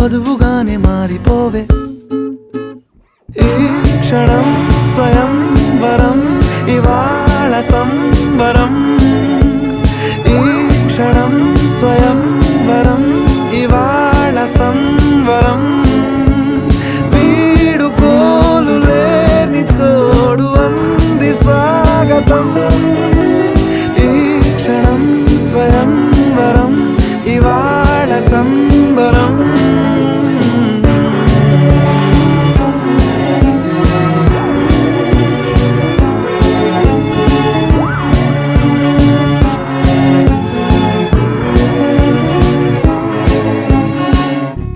వధువుగానే మారిపోవే ఈ క్షణం స్వయం వరం ఇవాళ సంబరం ఈ క్షణం స్వయం వరం ఇవాళ సంబరం